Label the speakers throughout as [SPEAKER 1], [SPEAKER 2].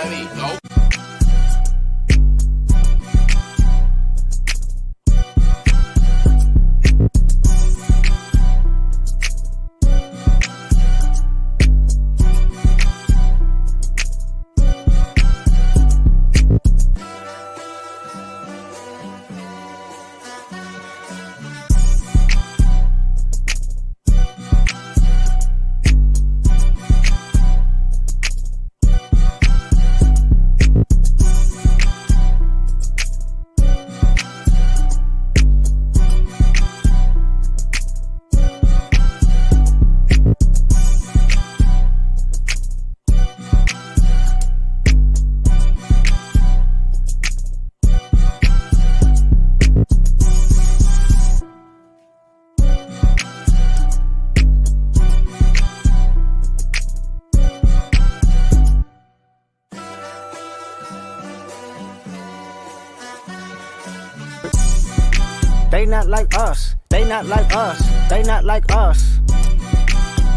[SPEAKER 1] money, go.
[SPEAKER 2] They not like us. They not like us. They not like us.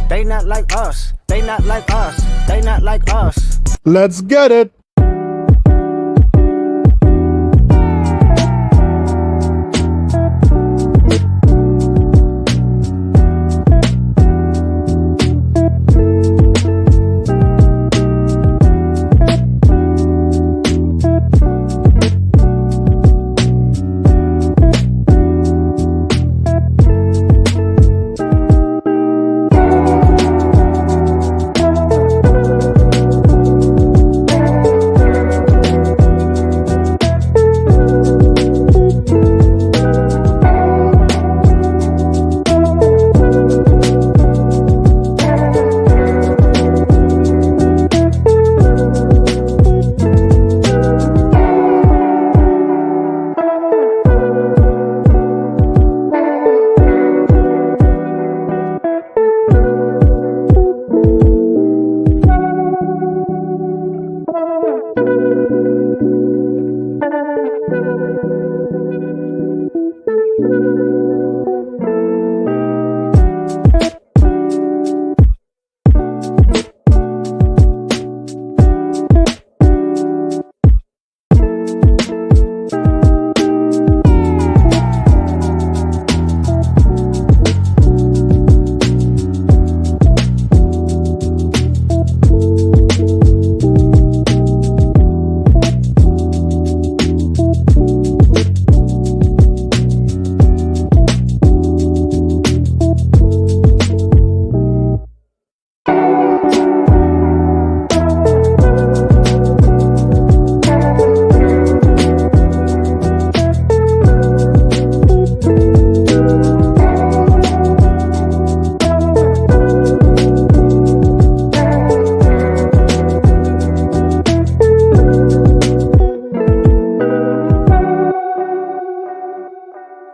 [SPEAKER 2] They not like us. They not like us. They not like us.
[SPEAKER 3] Let's get it.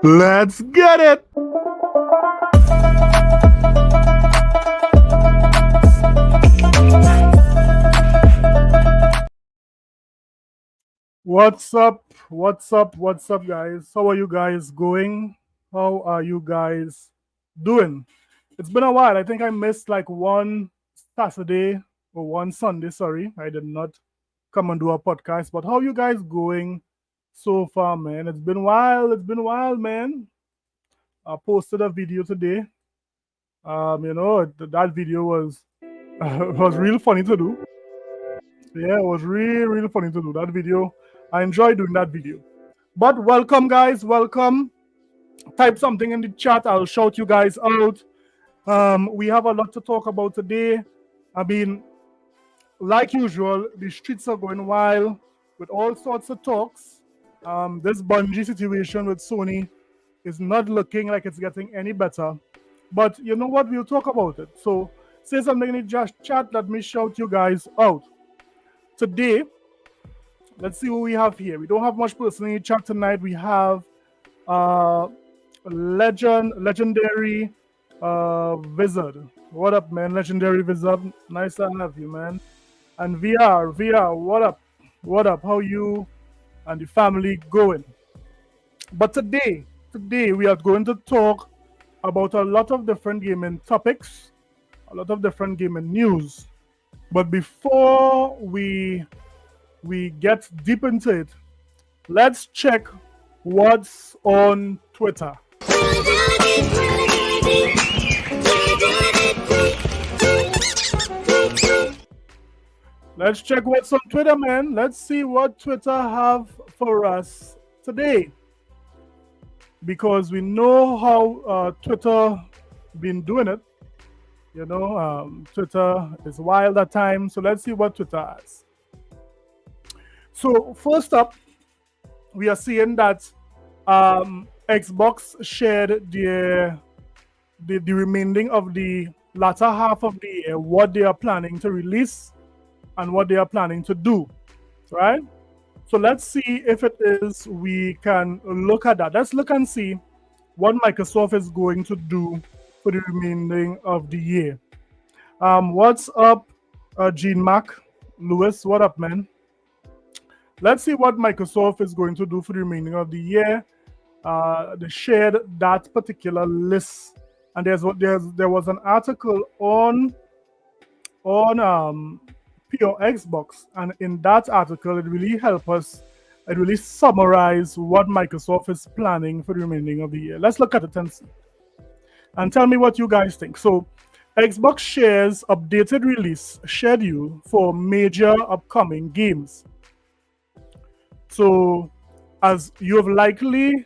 [SPEAKER 3] Let's get it! What's up? What's up? What's up, guys? How are you guys going? How are you guys doing? It's been a while. I think I missed like one Saturday or one Sunday. Sorry, I did not come and do a podcast. But how you guys going so far, man? It's been a while. It's been a while, man. I posted a video today. That video was was real funny to do. Yeah, it was really funny to do that video. I enjoyed doing that video. But welcome, guys. Welcome. Type something in the chat. I'll shout you guys out. We have a lot to talk about today. I mean, like usual, the streets are going wild with all sorts of talks. This Bungie situation with Sony is not looking like it's getting any better. But you know what? We'll talk about it. So say something in the chat. Let me shout you guys out. Today, let's see who we have here. We don't have much person in the chat tonight. We have legendary Wizard. What up, man? Legendary Wizard. Nice to have you, man. And VR, what up? What up? How you and the family going? But today we are going to talk about a lot of different gaming topics, a lot of different gaming news. But before we we get deep into it, let's check what's on Twitter. Let's check what's on Twitter, man. Let's see what Twitter have for us today. Because we know how Twitter been doing it. You know, Twitter is wild at times. So let's see what Twitter has. So first up, we are seeing that Xbox shared the remaining of the latter half of the year, what they are planning to release and what they are planning to do, right? So let's see if it is, we can look at that. Let's look and see what Microsoft is going to do for the remaining of the year. What's up, Gene Mac? Lewis, what up, man? Let's see what Microsoft is going to do for the remaining of the year. They shared that particular list, and there was an article on Pure Xbox, and in that article, it really helped us. It really summarized what Microsoft is planning for the remaining of the year. Let's look at it and tell me what you guys think. So, Xbox shares updated release schedule for major upcoming games. So, as you have likely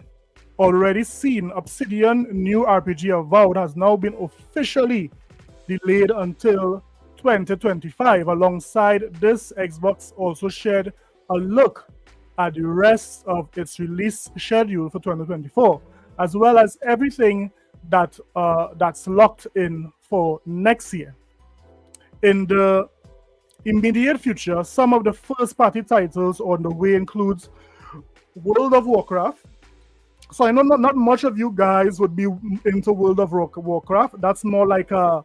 [SPEAKER 3] already seen, Obsidian new RPG Avowed has now been officially delayed until 2025. Alongside this, Xbox also shared a look at the rest of its release schedule for 2024, as well as everything that's locked in for next year. In the immediate future, some of the first-party titles on the way includes World of Warcraft. So I know not much of you guys would be into World of Warcraft. That's more like a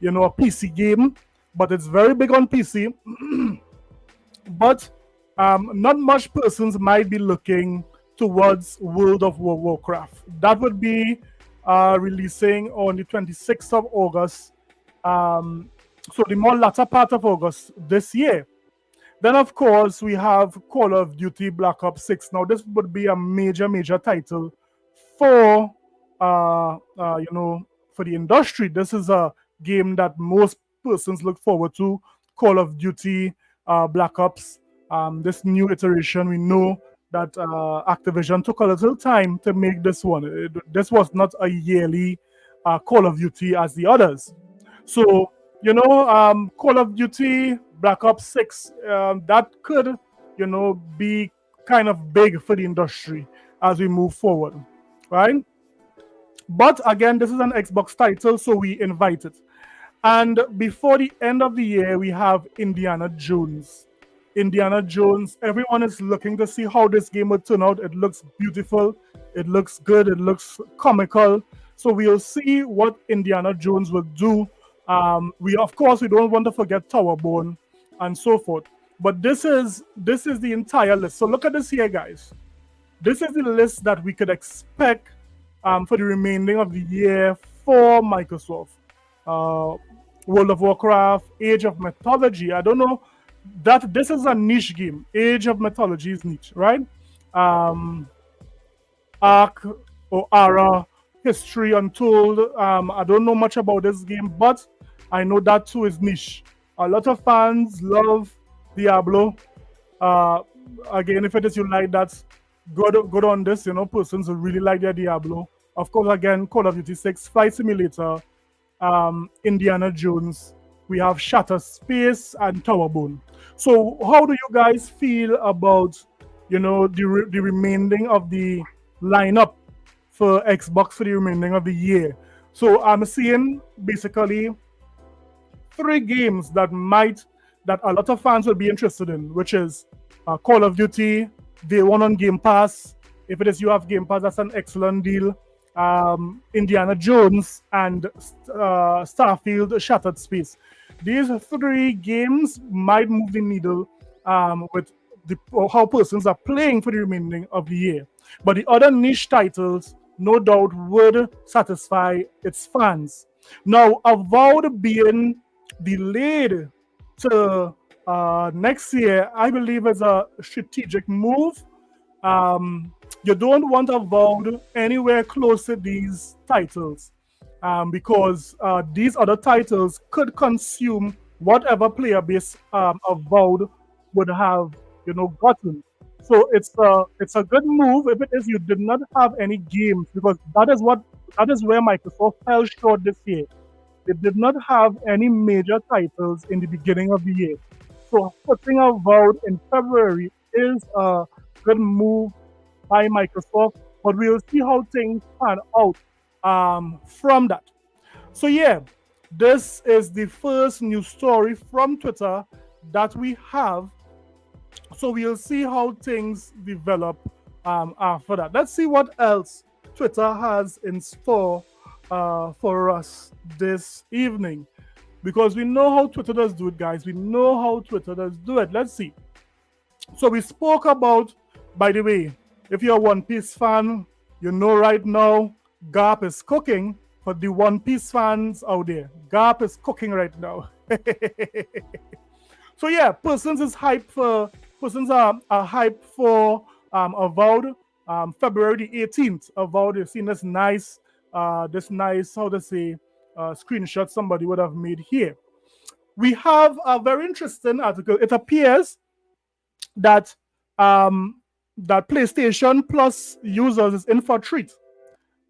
[SPEAKER 3] PC game, but it's very big on PC. But not much persons might be looking towards World of Warcraft. That would be releasing on the 26th of August. So the more latter part of August this year. Then, of course, we have Call of Duty Black Ops 6. Now, this would be a major title for, for the industry. This is a game that most persons look forward to, Call of Duty Black Ops. This new iteration, we know that Activision took a little time to make this one. This was not a yearly Call of Duty as the others. So, Call of Duty Black Ops 6, that could, be kind of big for the industry as we move forward, right? But again, this is an Xbox title, so we invite it. And before the end of the year, we have Indiana Jones. Indiana Jones, everyone is looking to see how this game will turn out. It looks beautiful, it looks good, it looks comical. So we'll see what Indiana Jones will do. We don't want to forget Towerbone and so forth. But this is the entire list. So look at this here, guys. This is the list that we could expect for the remaining of the year for Microsoft. World of Warcraft, Age of Mythology. I don't know that this is a niche game. Age of Mythology is niche, right? Ark or Ara, History Untold. I don't know much about this game, but I know that too is niche. A lot of fans love Diablo. Again, if it is you like that, good on this. Persons who really like their Diablo. Of course, again, Call of Duty 6, Flight Simulator, Indiana Jones. We have Shattered Space and Towerbone. So, how do you guys feel about, the remaining of the lineup for Xbox for the remaining of the year? So, I'm seeing basically 3 games that a lot of fans will be interested in, which is Call of Duty, Day 1 on Game Pass. If it is you have Game Pass, that's an excellent deal. Indiana Jones and Starfield Shattered Space. These 3 games might move the needle with how persons are playing for the remaining of the year. But the other niche titles, no doubt, would satisfy its fans. Now, Avowed being delayed to next year, I believe is a strategic move. You don't want Avowed anywhere close to these titles, because these other titles could consume whatever player base Avowed would have, gotten. So it's a good move if it is you did not have any games, because that is where Microsoft fell short this year. They did not have any major titles in the beginning of the year. So putting Avowed in February is a good move by Microsoft, but we'll see how things pan out from that. So yeah, this is the first news story from Twitter that we have. So we'll see how things develop after that. Let's see what else Twitter has in store for us this evening, because we know how Twitter does do it, guys. We know how Twitter does do it. Let's see. So we spoke about, by the way, if you're a One Piece fan, you know right now Garp is cooking. For the One Piece fans out there, Garp is cooking right now. So yeah, persons are hyped for Avowed. February the 18th. Avowed, you've seen this nice how to say screenshot somebody would have made here. We have a very interesting article. It appears that that PlayStation Plus users is in for a treat.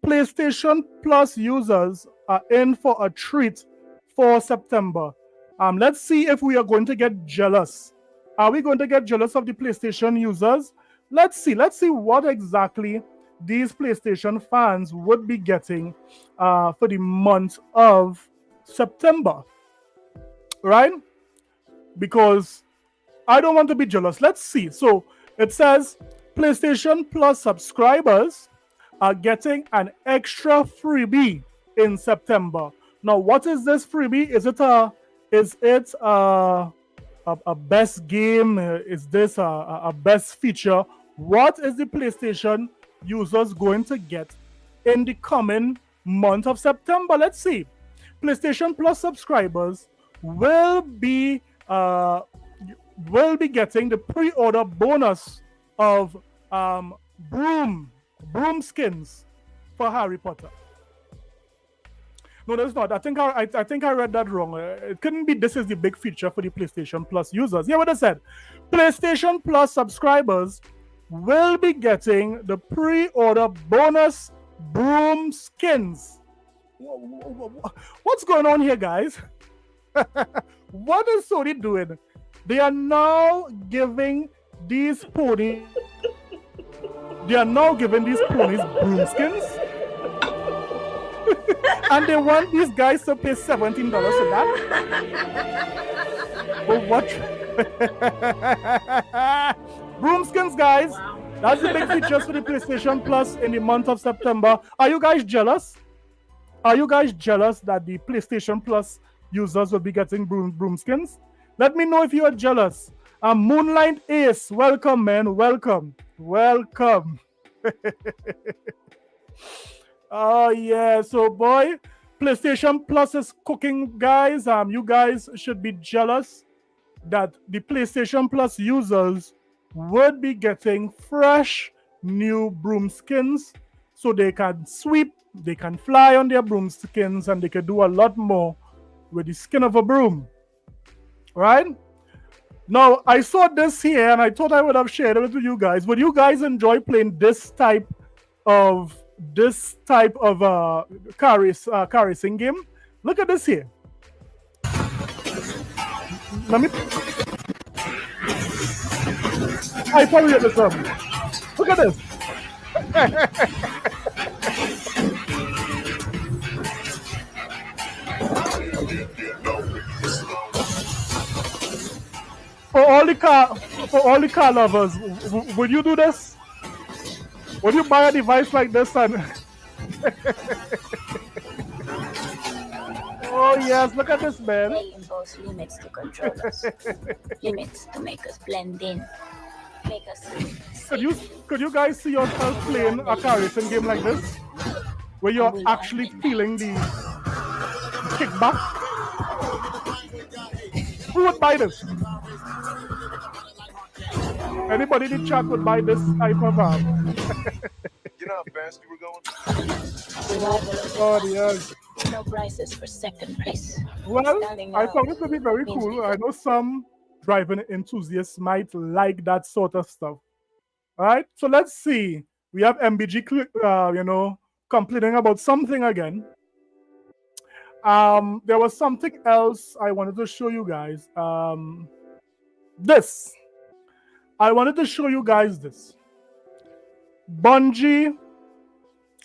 [SPEAKER 3] PlayStation Plus users are in for a treat for September. Let's see if we are going to get jealous. Are we going to get jealous of the PlayStation users? Let's see what exactly these PlayStation fans would be getting for the month of September, right? Because I don't want to be jealous. Let's see. So it says PlayStation Plus subscribers are getting an extra freebie in September. Now, what is this freebie? Is it a best game? Is this a best feature? What is the PlayStation users going to get in the coming month of September? Let's see. PlayStation Plus subscribers will be getting the pre-order bonus of broom skins for Harry Potter. No, that's not. I think I read that wrong. It couldn't be. This is the big feature for the PlayStation Plus users. Yeah, what I said. PlayStation Plus subscribers will be getting the pre-order bonus broom skins. What's going on here, guys? What is Sony doing? They are now giving these ponies. They are now giving these ponies broom skins. And they want these guys to pay $17 for that. But what? Broomskins, guys. Wow. That's the big features for the PlayStation Plus in the month of September. Are you guys jealous? Are you guys jealous that the PlayStation Plus users will be getting broomskins? Let me know if you are jealous. Moonlight Ace, welcome, man. Welcome. Oh yeah, so boy, PlayStation Plus is cooking, guys. You guys should be jealous that the PlayStation Plus users would be getting fresh new broom skins, so they can sweep, they can fly on their broom skins, and they can do a lot more with the skin of a broom. Right? Now, I saw this here and I thought I would have shared it with you guys. Would you guys enjoy playing this type of car racing game? Look at this here. Let me. I probably get this. Look at this. For all the car lovers, would you do this? Would you buy a device like this and oh yes, look at this, man.
[SPEAKER 1] They impose limits to control us. Limits to make us blend in. Make us
[SPEAKER 3] Could you guys see yourself playing a car racing game like this? Where you're actually feeling the kickback? Who would buy this? Anybody in the chat would buy this type of
[SPEAKER 4] You know how fast you were going?
[SPEAKER 3] Oh yes.
[SPEAKER 1] No prices for second place.
[SPEAKER 3] Well,
[SPEAKER 1] Standing
[SPEAKER 3] I
[SPEAKER 1] out
[SPEAKER 3] found it to be very
[SPEAKER 1] means
[SPEAKER 3] cool. I know some driving enthusiasts might like that sort of stuff. All right, so let's see. We have MBG, complaining about something again. There was something else I wanted to show you guys. This. I wanted to show you guys this. Bungie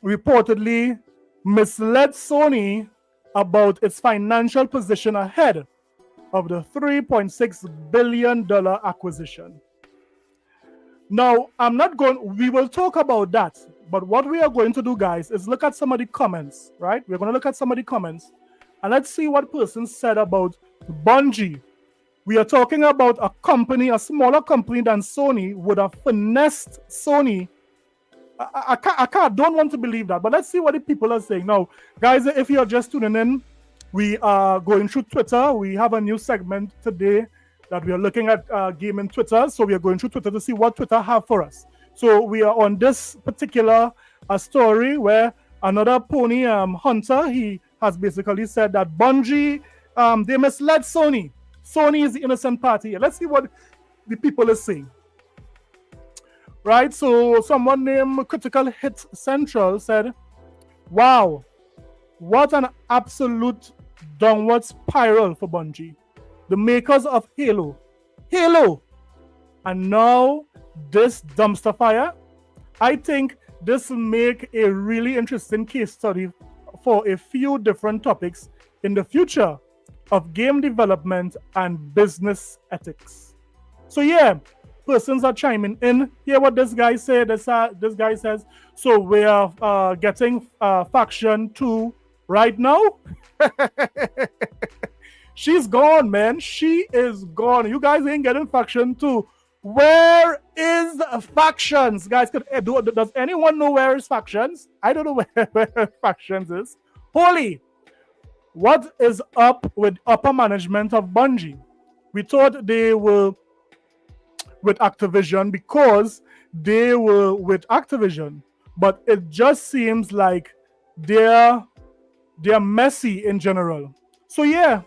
[SPEAKER 3] reportedly misled Sony about its financial position ahead of the $3.6 billion acquisition. Now, we will talk about that, but what we are going to do, guys, is look at some of the comments, right? We're going to look at some of the comments, and let's see what person said about Bungie. We are talking about a company, a smaller company than Sony, would have finessed Sony. I don't want to believe that, but let's see what the people are saying. Now, guys, if you're just tuning in, we are going through Twitter. We have a new segment today that we are looking at gaming Twitter. So we are going through Twitter to see what Twitter have for us. So we are on this particular story where another pony hunter, he has basically said that Bungie, they misled Sony. Sony is the innocent party. Let's see what the people are saying. Right, so someone named Critical Hit Central said, wow, what an absolute downward spiral for Bungie. The makers of Halo, and now this dumpster fire. I think this will make a really interesting case study for a few different topics in the future of game development and business ethics. So yeah, persons are chiming in. Hear what this guy said. This guy says, so we are getting faction 2 right now. She's gone, man. She is gone. You guys ain't getting faction 2. Where is factions? Guys, does anyone know where is factions? I don't know where factions is. Holy, what is up with upper management of Bungie? We thought they were with Activision because they were with Activision, but it just seems like they're messy in general. So yeah,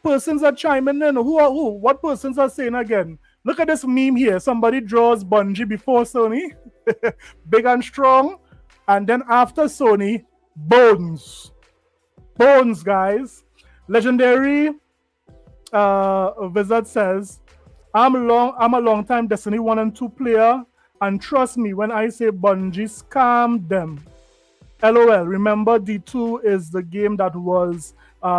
[SPEAKER 3] persons are chiming in. Who? What persons are saying again? Look at this meme here. Somebody draws Bungie before Sony, big and strong, and then after Sony, bones, guys. Legendary Wizard says, I'm a long time Destiny 1 and 2 player, and trust me when I say Bungie scammed them. LOL. Remember, D2 is the game that was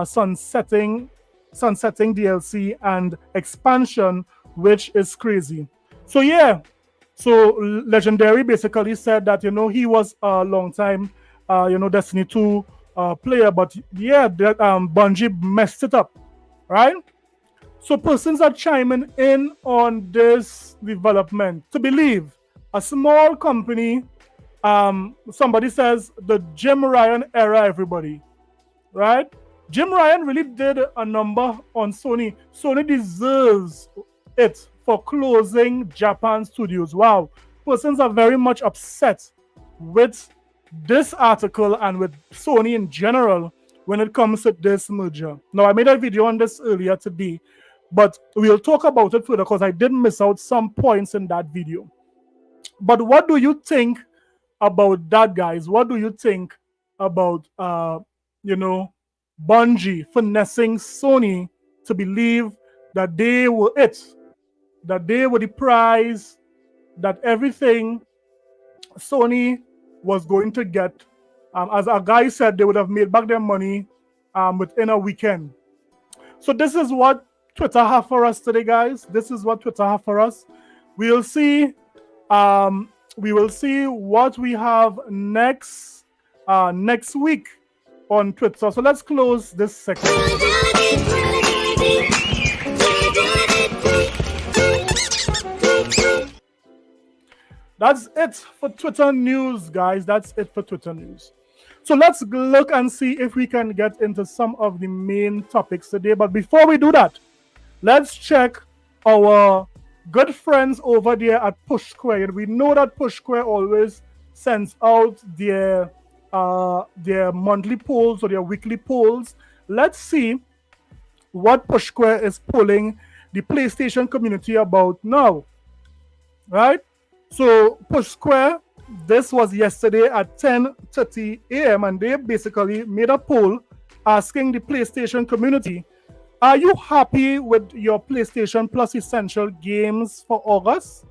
[SPEAKER 3] sunsetting DLC and expansion, which is crazy. So yeah, so Legendary basically said that he was a long time Destiny 2 player, but yeah, that Bungie messed it up, right? So persons are chiming in on this development. To believe a small company, somebody says the Jim Ryan era, everybody, right? Jim Ryan really did a number on Sony. Sony deserves it for closing Japan studios. Wow. Persons are very much upset with this article and with Sony in general when it comes to this merger. Now, I made a video on this earlier today, but we'll talk about it further because I did miss out some points in that video. But what do you think about that, guys? What do you think about, Bungie finessing Sony to believe that they were it, that they were the prize, that everything Sony was going to get, as a guy said, they would have made back their money within a weekend. So this is what Twitter have for us today, guys. This is what Twitter have for us. We'll see. We will see what we have next week on Twitter. So let's close this section. That's it for Twitter news, guys. That's it for Twitter news. So let's look and see if we can get into some of the main topics today. But before we do that, let's check our good friends over there at Push Square. And we know that Push Square always sends out their monthly polls or their weekly polls. Let's see what Push Square is polling the PlayStation community about now. Right? So Push Square, this was yesterday at 10:30 a.m. and they basically made a poll asking the PlayStation community, are you happy with your PlayStation Plus Essential games for August?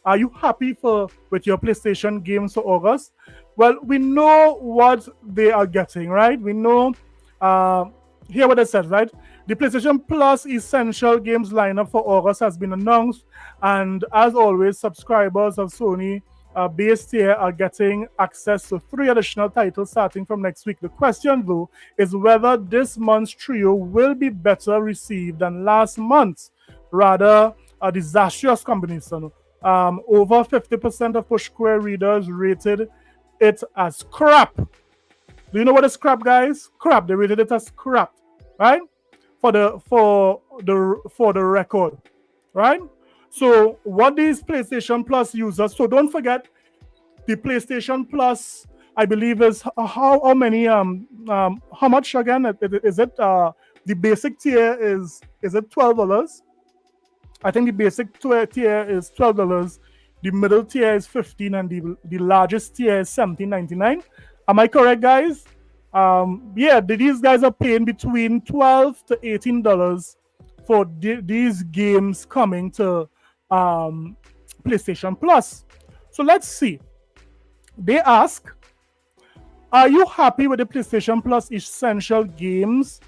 [SPEAKER 3] Are you happy with your PlayStation games for August? Well, we know what they are getting, right? We know, here what it says, right? The PlayStation Plus Essential Games lineup for August has been announced, and as always, subscribers of Sony base tier are getting access to 3 additional titles starting from next week. The question, though, is whether this month's trio will be better received than last month's. Rather, a disastrous combination. Over 50% of Push Square readers rated it as crap. Do you know what is crap, guys? Crap. They rated it as crap, right? For the record, right? So what these PlayStation Plus users, so don't forget the PlayStation Plus, I believe is how many how much again is it the basic tier is it $12? I think the basic tier is $12, the middle tier is $15, and the largest tier is $17.99. Am I correct, guys? Yeah, these guys are paying between $12 to $18 for these games coming to PlayStation Plus. So let's see. They ask, are you happy with the PlayStation Plus Essential games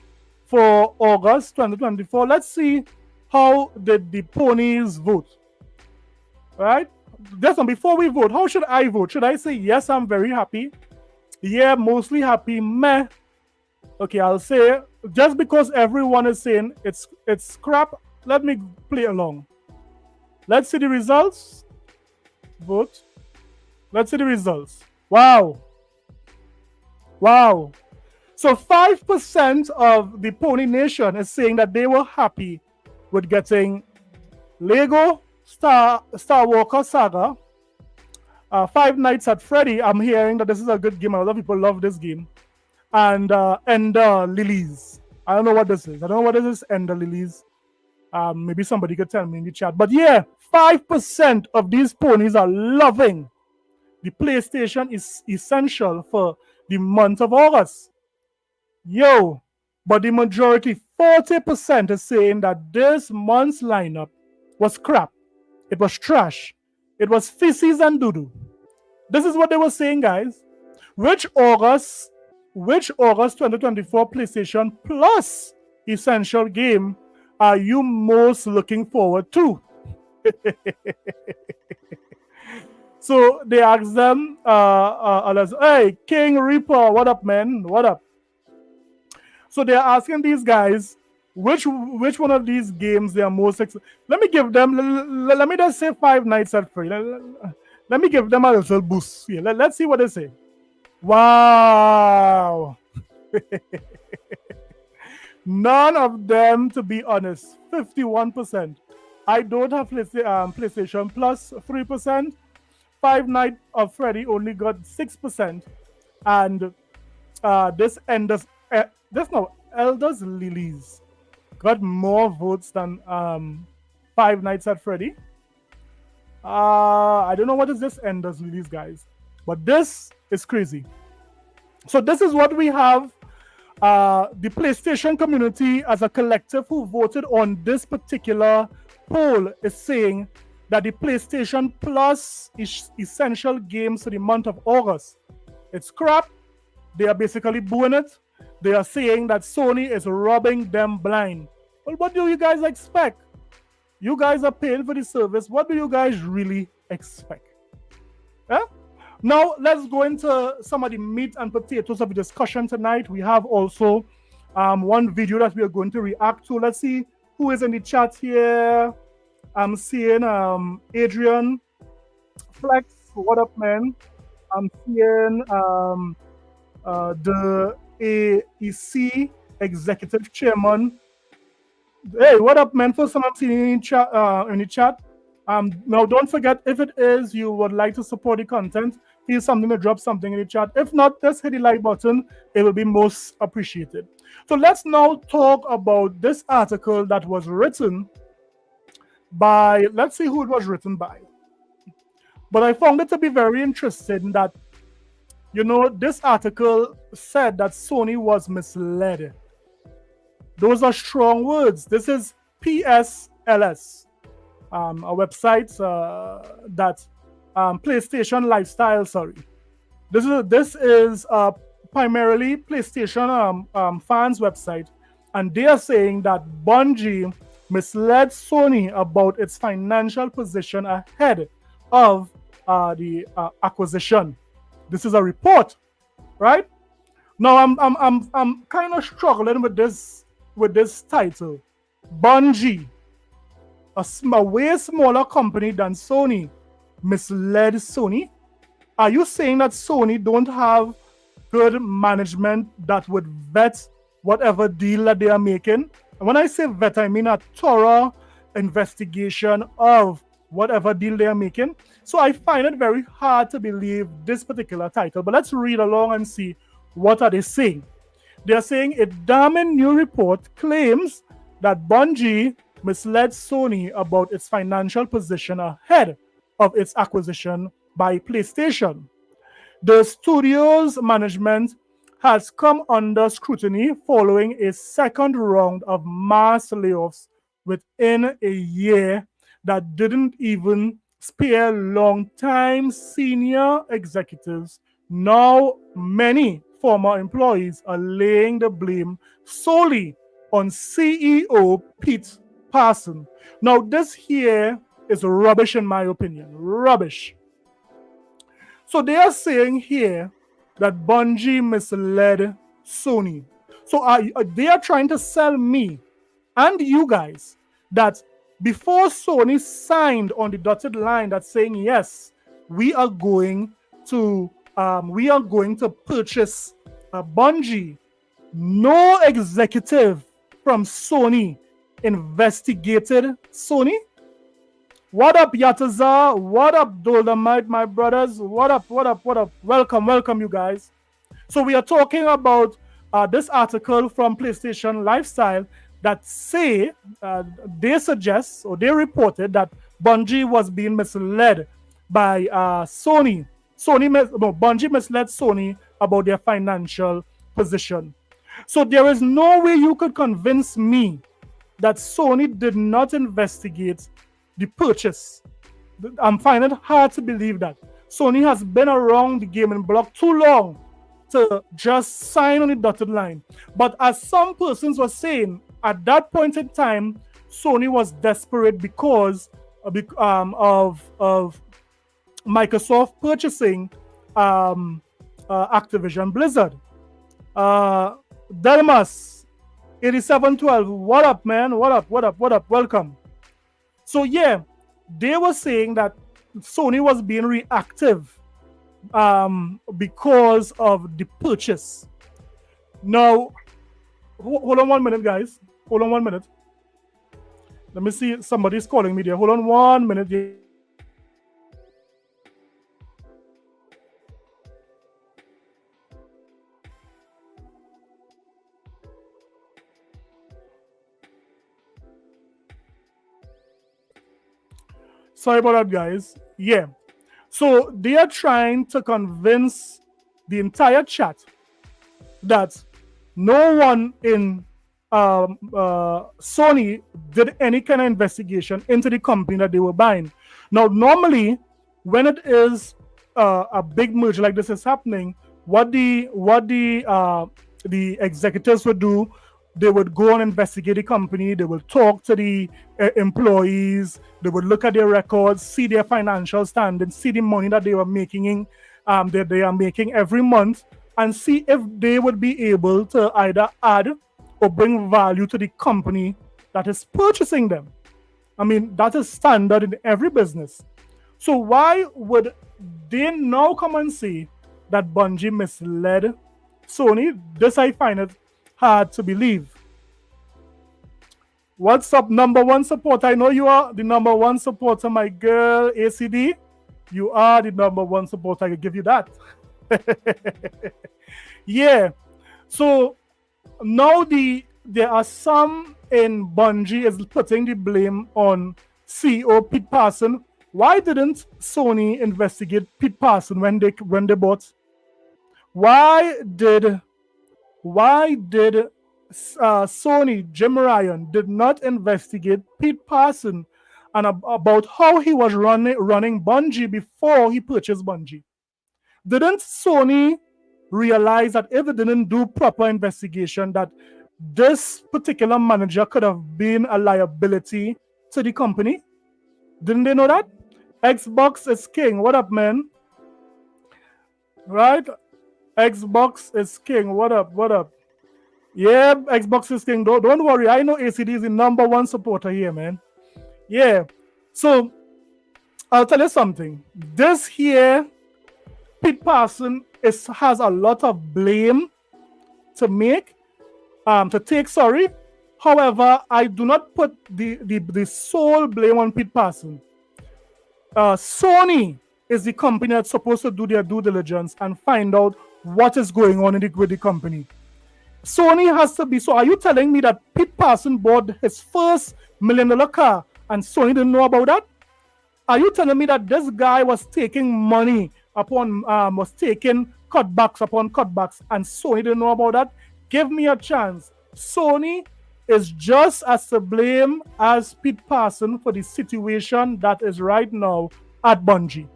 [SPEAKER 3] for August 2024? Let's see how did the ponies vote. Right? Just before we vote, how should I vote? Should I say yes, I'm very happy? Yeah, mostly happy, meh. Okay, I'll say, just because everyone is saying it's crap, let me play along. Let's see the results. Vote. Let's see the results. Wow. Wow. So 5% of the Pony Nation is saying that they were happy with getting Lego Star Walker Saga, Five Nights at Freddy. I'm hearing that this is a good game. A lot of people love this game. And Ender Lilies. I don't know what this is. I don't know what this is, Ender Lilies. Maybe somebody could tell me in the chat. But yeah, 5% of these ponies are loving the PlayStation is essential for the month of August. Yo, but the majority, 40%, is saying that this month's lineup was crap. It was trash. It was feces and doo-doo. This is what they were saying, guys. Which August 2024 PlayStation Plus Essential game are you most looking forward to? So they asked them, hey, King Reaper, what up, man? What up? So they're asking these guys which one of these games they are most excited. Let me give them, let me just say Five Nights at Freddy. Let me give them a little boost here. Let's see what they say. Wow. None of them, to be honest, 51%. I don't have PlayStation Plus, 3%. Five Nights at Freddy only got 6%. And Elders Lilies got more votes than Five Nights at Freddy. I don't know what is this Enders Lilies, guys. But this is crazy. So this is what we have. The PlayStation community as a collective who voted on this particular poll is saying that the PlayStation Plus essential games for the month of August, it's crap. They are basically booing it. They are saying that Sony is robbing them blind. Well, what do you guys expect? You guys are paying for the service. What do you guys really expect? Now, let's go into some of the meat and potatoes of the discussion tonight. We have also one video that we are going to react to. Let's see who is in the chat here. I'm seeing Adrian Flex. What up, man? I'm seeing the AEC Executive Chairman. Hey, what up, man? First time I'm seeing in the chat. Now, don't forget, if it is you would like to support the content, feel something to drop something in the chat. If not, just hit the like button. It will be most appreciated. So let's now talk about this article that was written by, let's see who it was written by. But I found it to be very interesting that, this article said that Sony was misled. Those are strong words. This is PSLS, a website that PlayStation Lifestyle. Sorry, this is primarily PlayStation fans website, and they are saying that Bungie misled Sony about its financial position ahead of the acquisition. This is a report, right? Now I'm kind of struggling with this title. Bungie, a way smaller company than Sony, misled Sony. Are you saying that Sony don't have good management that would vet whatever deal that they are making? And when I say vet, I mean a thorough investigation of whatever deal they are making. So I find it very hard to believe this particular title. But let's read along and see what are they saying. They are saying a damning new report claims that Bungie misled Sony about its financial position ahead of its acquisition by PlayStation. The studio's management has come under scrutiny following a second round of mass layoffs within a year that didn't even spare long-time senior executives. Now, many former employees are laying the blame solely on CEO Pete Parson. Now, this here is rubbish in my opinion. Rubbish. So they are saying here that Bungie misled Sony. So they are trying to sell me and you guys that before Sony signed on the dotted line that's saying yes, we are going to purchase Bungie, no executive from Sony investigated Sony. What up, Yataza? What up, Dolomite, my brothers? What up? Welcome, you guys. So we are talking about this article from PlayStation Lifestyle that say they suggest or they reported that Bungie was being misled by Sony. Bungie misled Sony about their financial position. So there is no way you could convince me that Sony did not investigate the purchase. I'm finding it hard to believe that. Sony has been around the gaming block too long to just sign on the dotted line. But as some persons were saying, at that point in time, Sony was desperate because of Microsoft purchasing Activision Blizzard. Delmas 8712, what up, man? What up? Welcome. So yeah, they were saying that Sony was being reactive because of the purchase. Now, hold on 1 minute, guys. Hold on 1 minute. Let me see. Somebody's calling me there. Hold on 1 minute. Sorry about that, guys. Yeah. So they are trying to convince the entire chat that no one in Sony did any kind of investigation into the company that they were buying. Now, normally, when it is a big merger like this is happening, what the executives would do, they would go and investigate the company. They will talk to the employees. They would look at their records, see their financial standing, see the money that they were making, that they are making every month, and see if they would be able to either add or bring value to the company that is purchasing them. I mean, that is standard in every business. So why would they now come and say that Bungie misled Sony? This I find it hard to believe. What's up, number one supporter? I know you are the number one supporter, my girl, ACD. You are the number one supporter. I can give you that. Yeah. So now there are some in Bungie is putting the blame on CEO Pete Parson. Why didn't Sony investigate Pete Parson when they bought? Why did Sony, Jim Ryan, did not investigate Pete Parson and about how he was running Bungie before he purchased Bungie? Didn't Sony realize that if they didn't do proper investigation, that this particular manager could have been a liability to the company? Didn't they know that? Xbox is king. What up, man? Right? Xbox is king. What up? What up? Yeah, Xbox is king. Don't worry. I know ACD is the number one supporter here, man. Yeah. So I'll tell you something. This here, Pete Parson has a lot of blame to take. Sorry. However, I do not put the sole blame on Pete Parson. Sony is the company that's supposed to do their due diligence and find out what is going on with the company. Sony has to be. So are you telling me that Pete Parson bought his first $1 million car and Sony didn't know about that? Are you telling me that this guy was taking money was taking cutbacks upon cutbacks and Sony didn't know about that? Give me a chance. Sony is just as to blame as Pete Parson for the situation that is right now at Bungie.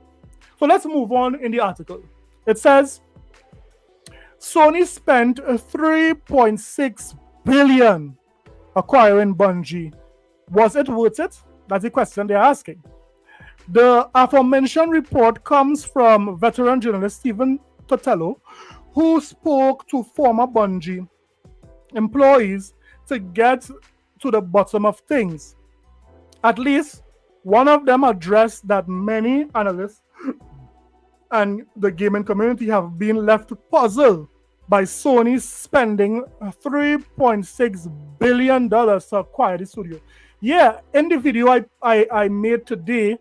[SPEAKER 3] So let's move on in the article. It says, Sony spent $3.6 billion acquiring Bungie. Was it worth it? That's the question they're asking. The aforementioned report comes from veteran journalist Stephen Totello, who spoke to former Bungie employees to get to the bottom of things. At least one of them addressed that many analysts and the gaming community have been left puzzled by Sony spending $3.6 billion to acquire the studio. Yeah, in the video I made today,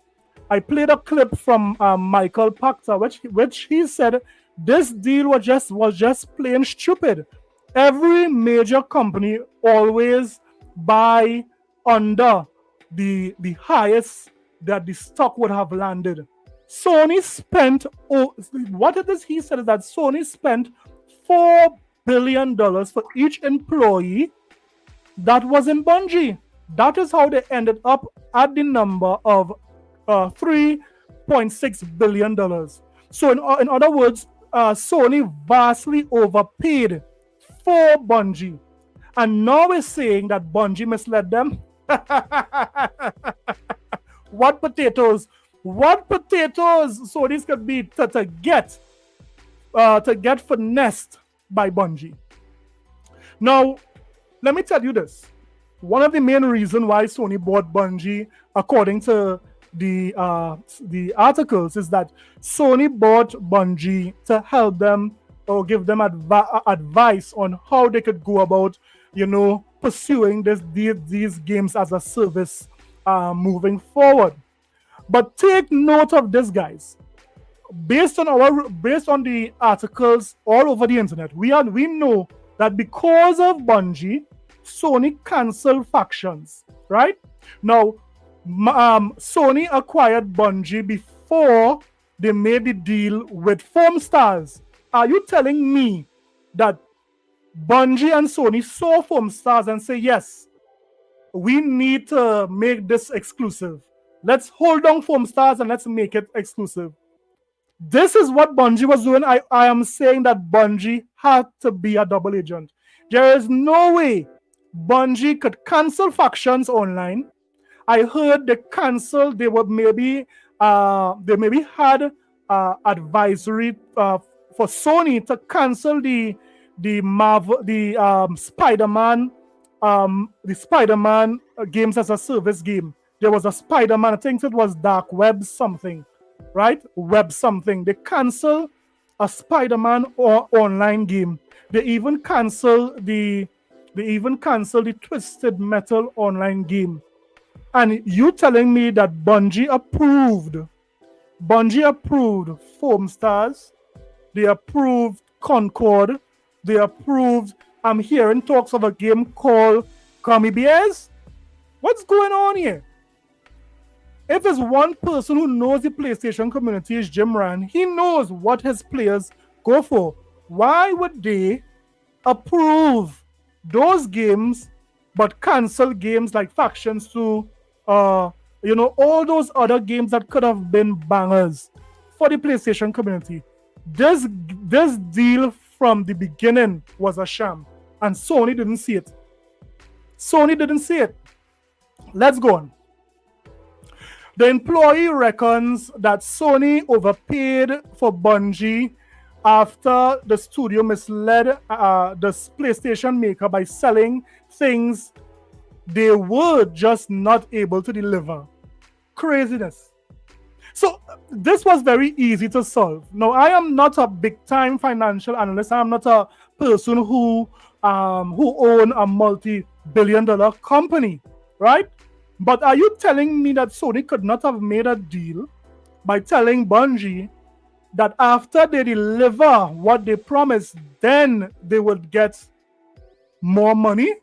[SPEAKER 3] I played a clip from Michael Pachter, which he said this deal was just plain stupid. Every major company always buy under the highest that the stock would have landed. Sony spent, what it is he said is that Sony spent $4 billion for each employee that was in Bungie. That is how they ended up at the number of $3.6 billion. So in other words, Sony vastly overpaid for Bungie. And now we're saying that Bungie misled them. What potatoes? What potatoes? So this could be to get finessed by Bungie. Now, let me tell you this. One of the main reasons why Sony bought Bungie, according to the articles, is that Sony bought Bungie to help them or give them advice on how they could go about, pursuing these games as a service moving forward. But take note of this, guys. Based on the articles all over the internet, we know that because of Bungie, Sony canceled factions. Right now, Sony acquired Bungie before they made the deal with Foam Stars. Are you telling me that Bungie and Sony saw Foam Stars and say, yes, we need to make this exclusive. Let's hold on Foam Stars and let's make it exclusive. This is what Bungie was doing. I am saying that Bungie had to be a double agent. There is no way Bungie could cancel factions online. I heard they canceled. They maybe had advisory for Sony to cancel the Spider-Man games as a service game. There was a Spider-Man, I think it was Dark Web something, right? Web something. They canceled a Spider-Man or online game. They even canceled the They even canceled the Twisted Metal online game. And you telling me that Bungie approved Foam Stars, they approved Concord, they approved, I'm hearing talks of a game called Gummy Bears? What's going on here? If there's one person who knows the PlayStation community is Jim Ryan, he knows what his players go for. Why would they approve those games but cancel games like Factions 2, all those other games that could have been bangers for the PlayStation community? This deal from the beginning was a sham, and Sony didn't see it. Let's go on. The employee reckons that Sony overpaid for Bungie after the studio misled the PlayStation maker by selling things they were just not able to deliver. Craziness. So this was very easy to solve. Now, I am not a big-time financial analyst. I am not a person who own a multi-billion-dollar company, right? But are you telling me that Sony could not have made a deal by telling Bungie that after they deliver what they promised, then they would get more money?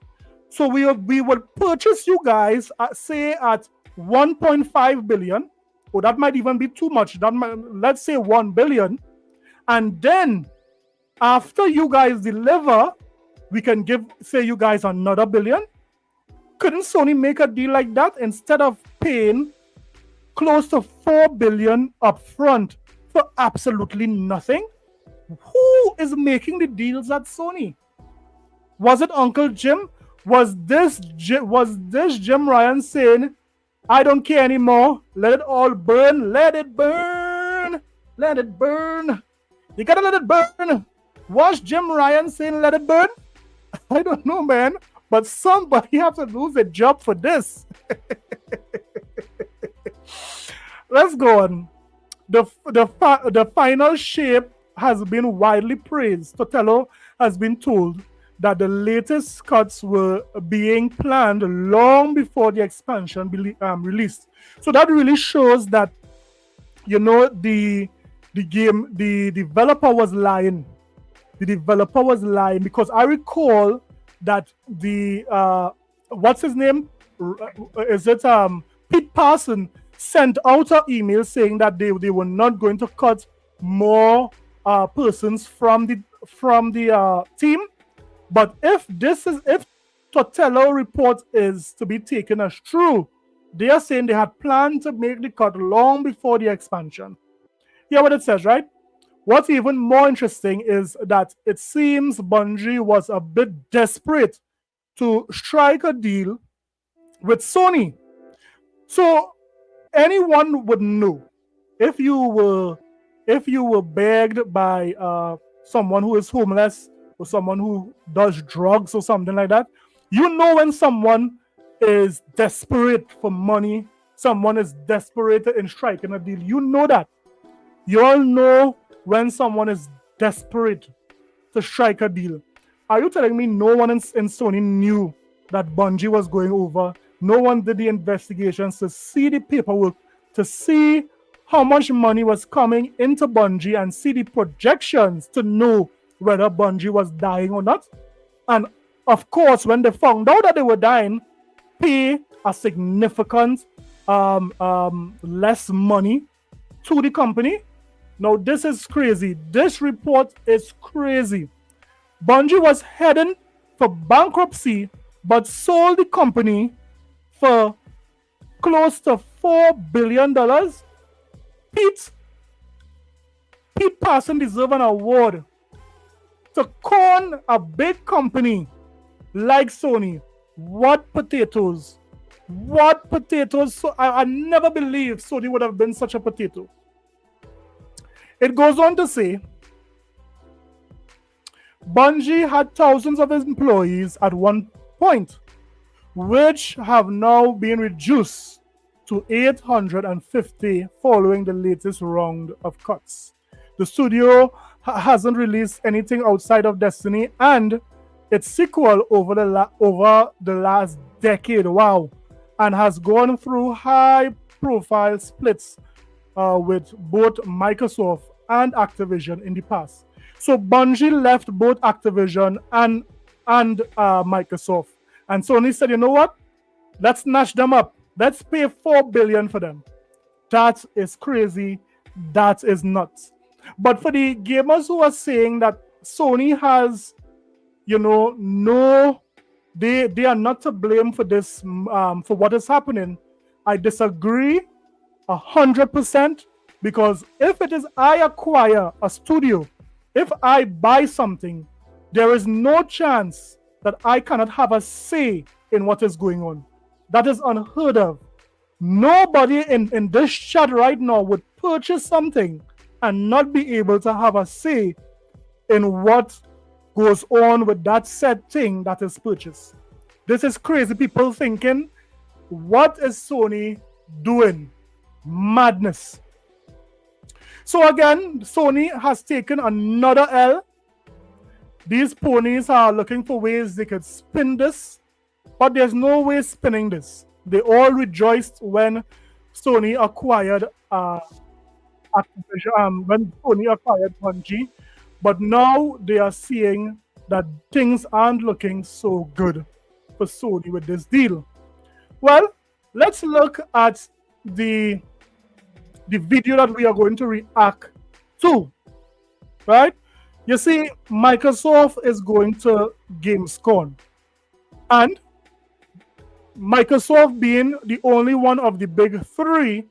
[SPEAKER 3] So we would purchase you guys, say at 1.5 billion, or that might even be too much. Let's say 1 billion. And then after you guys deliver, we can say you guys another billion. Couldn't Sony make a deal like that instead of paying close to 4 billion upfront for absolutely nothing? Who is making the deals at Sony? Was it Uncle Jim? Was this Jim Ryan saying, I don't care anymore, let it all burn, let it burn, let it burn. You gotta let it burn. Was Jim Ryan saying let it burn? I don't know, man. But somebody has to lose a job for this. Let's go on. The final shape has been widely praised. Totello has been told that the latest cuts were being planned long before the expansion released. So that really shows that, the developer was lying. The developer was lying, because I recall that what's his name? Is it Pete Parson sent out an email saying that they were not going to cut more persons from the team. But if Totello report is to be taken as true, they are saying they had planned to make the cut long before the expansion. Hear what it says, right? What's even more interesting is that it seems Bungie was a bit desperate to strike a deal with Sony. So anyone would know, if you were begged by someone who is homeless or someone who does drugs or something like that, you know when someone is desperate for money, someone is desperate in striking a deal. You know that. You all know when someone is desperate to strike a deal. Are you telling me no one in Sony knew that Bungie was going over? No one did the investigations to see the paperwork, to see how much money was coming into Bungie and see the projections to know whether Bungie was dying or not? And of course, when they found out that they were dying, pay a significant less money to the company. Now, this is crazy. This report is crazy. Bungie was heading for bankruptcy, but sold the company for close to $4 billion. Pete Parson deserves an award to con a big company like Sony. What potatoes? What potatoes? So I never believed Sony would have been such a potato. It goes on to say, Bungie had thousands of employees at one point, which have now been reduced to 850 following the latest round of cuts. The studio hasn't released anything outside of Destiny, and its sequel over the last decade. Wow, and has gone through high-profile splits with both Microsoft and Activision in the past. So Bungie left both Activision and Microsoft, and Sony said, "You know what? Let's snatch them up. Let's pay $4 billion for them." That is crazy. That is nuts. But for the gamers who are saying that Sony has, no, they are not to blame for this, for what is happening, I disagree 100%, because if it is I acquire a studio, if I buy something, there is no chance that I cannot have a say in what is going on. That is unheard of. Nobody in this chat right now would purchase something and not be able to have a say in what goes on with that said thing that is purchased. This is crazy. People thinking, what is Sony doing? Madness. So again, Sony has taken another L. These ponies are looking for ways they could spin this, but there's no way spinning this. They all rejoiced when Sony acquired Activision, when Sony acquired Bungie, but now they are seeing that things aren't looking so good for Sony with this deal. Well, let's look at the video that we are going to react to, right? You see, Microsoft is going to Gamescom, and Microsoft being the only one of the big three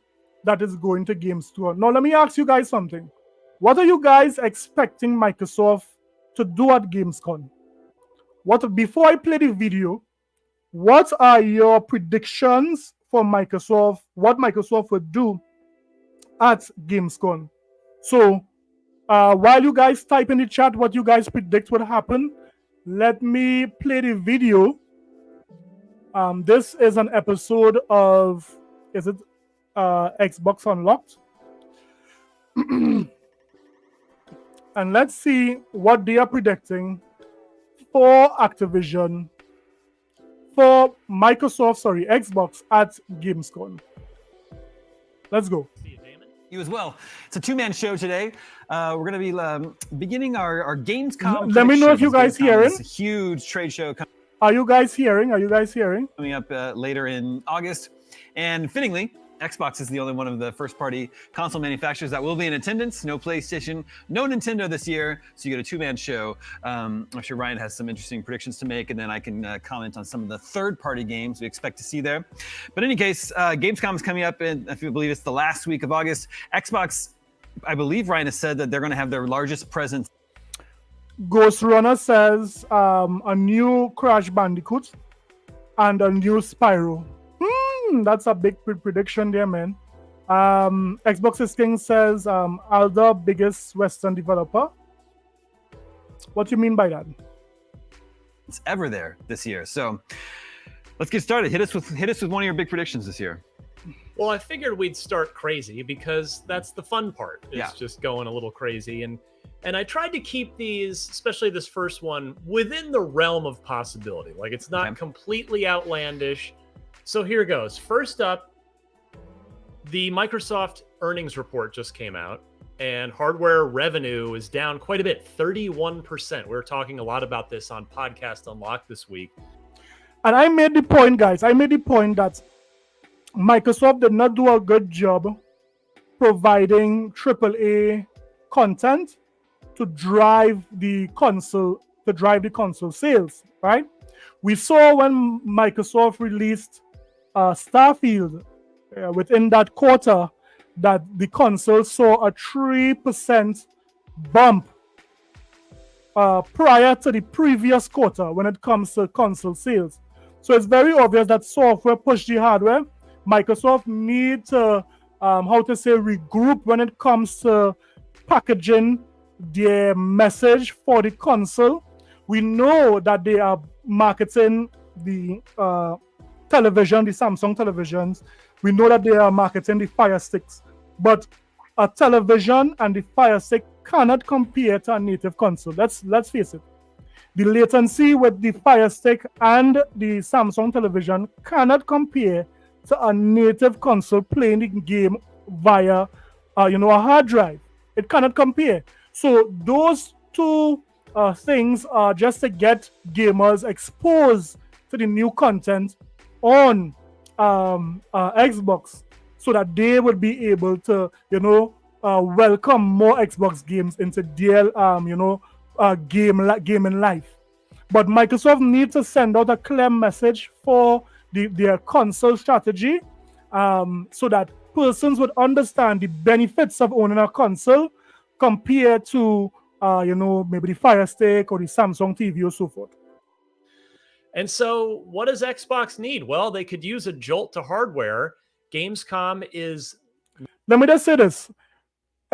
[SPEAKER 3] that is going to Gamescom. Now, let me ask you guys something. What are you guys expecting Microsoft to do at Gamescom? Before I play the video, what are your predictions for Microsoft, what Microsoft would do at Gamescom? So, while you guys type in the chat what you guys predict would happen, let me play the video. This is an episode of, is it Xbox Unlocked? And let's see what they are predicting for Activision, for Xbox at Gamescom. Let's go.
[SPEAKER 5] You as well. It's a two-man show today. We're going to be beginning our Gamescom.
[SPEAKER 3] Let me know if you guys hearing.
[SPEAKER 5] It's a huge trade show
[SPEAKER 3] Are you guys hearing?
[SPEAKER 5] coming up later in August. And fittingly, Xbox is the only one of the first-party console manufacturers that will be in attendance. No PlayStation, no Nintendo this year. So you get a two-man show. I'm sure Ryan has some interesting predictions to make, and then I can comment on some of the third-party games we expect to see there. But in any case, Gamescom is coming up, and if you believe it's the last week of August. Xbox, I believe Ryan has said that they're going to have their largest presence.
[SPEAKER 3] Ghost Runner says a new Crash Bandicoot and a new Spyro. That's a big prediction there, man. Xbox's King says Alda, biggest Western developer. What do you mean by that?
[SPEAKER 5] It's ever there this year. So let's get started. Hit us with one of your big predictions this year.
[SPEAKER 6] Well, I figured we'd start crazy because that's the fun part. Is just going a little crazy, and I tried to keep these, especially this first one, within the realm of possibility. Like, it's not completely outlandish. So here goes. First up, the Microsoft earnings report just came out, and hardware revenue is down quite a bit, 31%. We were talking a lot about this on Podcast Unlocked this week.
[SPEAKER 3] And I made the point, guys. I made the point that Microsoft did not do a good job providing AAA content to drive the console sales, right? We saw when Microsoft released Starfield within that quarter that the console saw a 3% bump prior to the previous quarter when it comes to console sales. So it's very obvious that software pushed the hardware. Microsoft need to, regroup when it comes to packaging their message for the console. We know that they are marketing the television, the Samsung televisions. We know that they are marketing the Fire Sticks, but a television and the Fire Stick cannot compare to a native console. Let's face it. The latency with the Fire Stick and the Samsung television cannot compare to a native console playing the game via, a hard drive. It cannot compare. So those two things are just to get gamers exposed to the new content on Xbox, so that they would be able to, welcome more Xbox games into their, gaming life. But Microsoft needs to send out a clear message for their console strategy, so that persons would understand the benefits of owning a console compared to, maybe the Fire Stick or the Samsung TV or so forth.
[SPEAKER 6] And so what does Xbox need? Well, they could use a jolt to hardware. Gamescom is...
[SPEAKER 3] Let me just say this.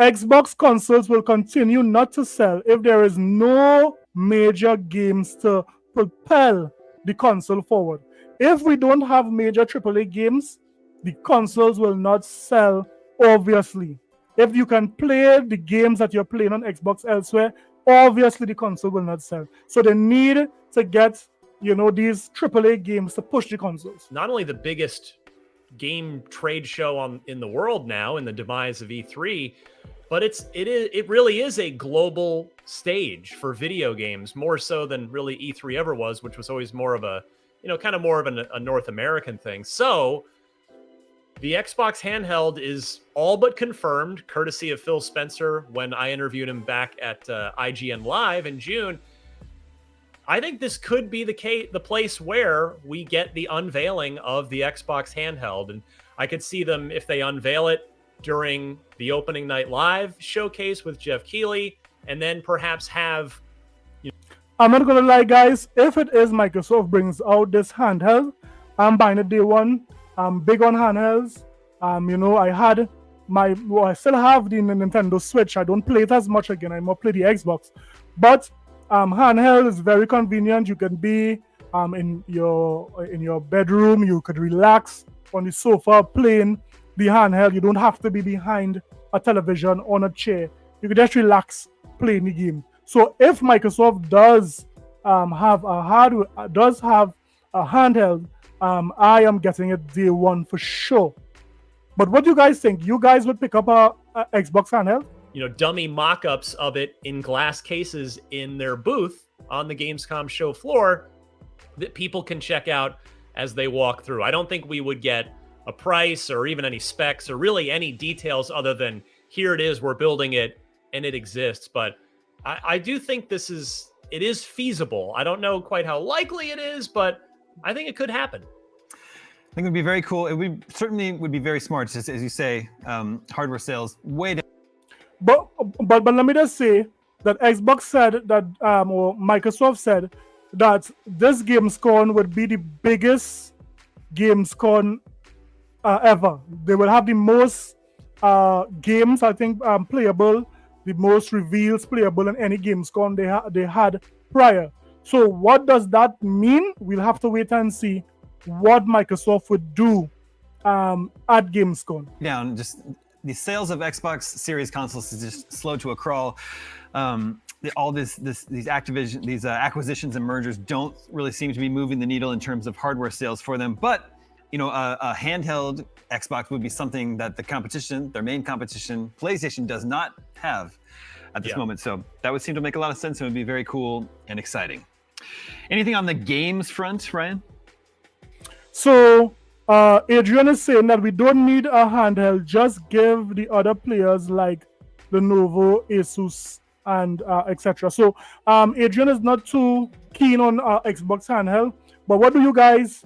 [SPEAKER 3] Xbox consoles will continue not to sell if there is no major games to propel the console forward. If we don't have major AAA games, the consoles will not sell, obviously. If you can play the games that you're playing on Xbox elsewhere, obviously the console will not sell. So they need to get, these AAA games to push the consoles.
[SPEAKER 6] Not only the biggest game trade show in the world now, in the demise of E3, but it really is a global stage for video games, more so than really E3 ever was, which was always more of a, kind of more of a North American thing. So the Xbox handheld is all but confirmed, courtesy of Phil Spencer when I interviewed him back at IGN Live in June. I think this could be the place where we get the unveiling of the Xbox handheld. And I could see them, if they unveil it during the opening night live showcase with Jeff Keighley, and then perhaps have...
[SPEAKER 3] I'm not going to lie, guys. If it is Microsoft brings out this handheld, I'm buying it day one. I'm big on handhelds. I still have the Nintendo Switch. I don't play it as much again. I more play the Xbox. But handheld is very convenient. You can be in your bedroom. You could relax on the sofa playing the handheld. You don't have to be behind a television on a chair. You could just relax playing the game. So if Microsoft does have a handheld, I am getting it day one for sure. But what do you guys think? You guys would pick up a Xbox handheld?
[SPEAKER 6] Dummy mock-ups of it in glass cases in their booth on the Gamescom show floor that people can check out as they walk through. I don't think we would get a price or even any specs or really any details other than here it is, we're building it, and it exists. But I do think it is feasible. I don't know quite how likely it is, but I think it could happen.
[SPEAKER 5] I think it would be very cool. It certainly would be very smart, just as you say, hardware sales way down.
[SPEAKER 3] But let me just say that Xbox said that, or Microsoft said that this Gamescom would be the biggest Gamescom ever. They will have the most games, I think, playable, the most reveals playable in any Gamescom they had prior. So what does that mean? We'll have to wait and see what Microsoft would do at Gamescom.
[SPEAKER 5] Down, just the sales of Xbox Series consoles is just slow to a crawl. All these acquisitions and mergers don't really seem to be moving the needle in terms of hardware sales for them. But a handheld Xbox would be something that their main competition, PlayStation, does not have at this moment. So that would seem to make a lot of sense. It would be very cool and exciting. Anything on the games front, Ryan?
[SPEAKER 3] So Adrian is saying that we don't need a handheld. Just give the other players like Lenovo, Asus, and etc. So Adrian is not too keen on Xbox handheld. But what do you guys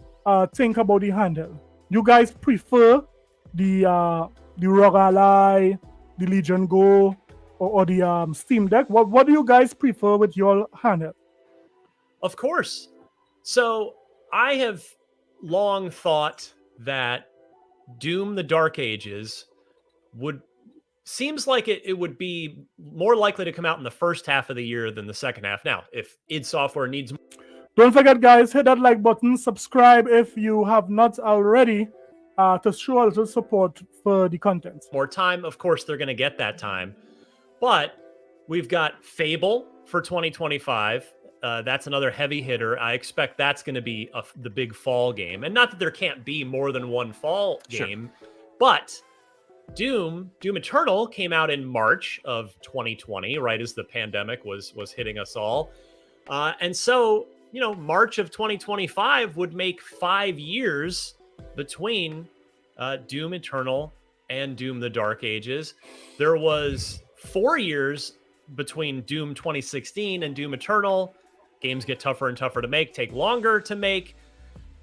[SPEAKER 3] think about the handheld? You guys prefer the ROG Ally, the Legion Go, or the Steam Deck? What do you guys prefer with your handheld?
[SPEAKER 6] Of course. So I have long thought that Doom: The Dark Ages seems like it would be more likely to come out in the first half of the year than the second half. Now, if id Software needs...
[SPEAKER 3] Don't forget, guys, hit that like button, subscribe if you have not already, to show a little support for the content.
[SPEAKER 6] More time, of course, they're going to get that time. But we've got Fable for 2025. That's another heavy hitter. I expect that's going to be the big fall game. And not that there can't be more than one fall game, but Doom Eternal came out in March of 2020, right as the pandemic was hitting us all. And so, March of 2025 would make 5 years between Doom Eternal and Doom the Dark Ages. There was 4 years between Doom 2016 and Doom Eternal. Games get tougher and tougher to make, take longer to make.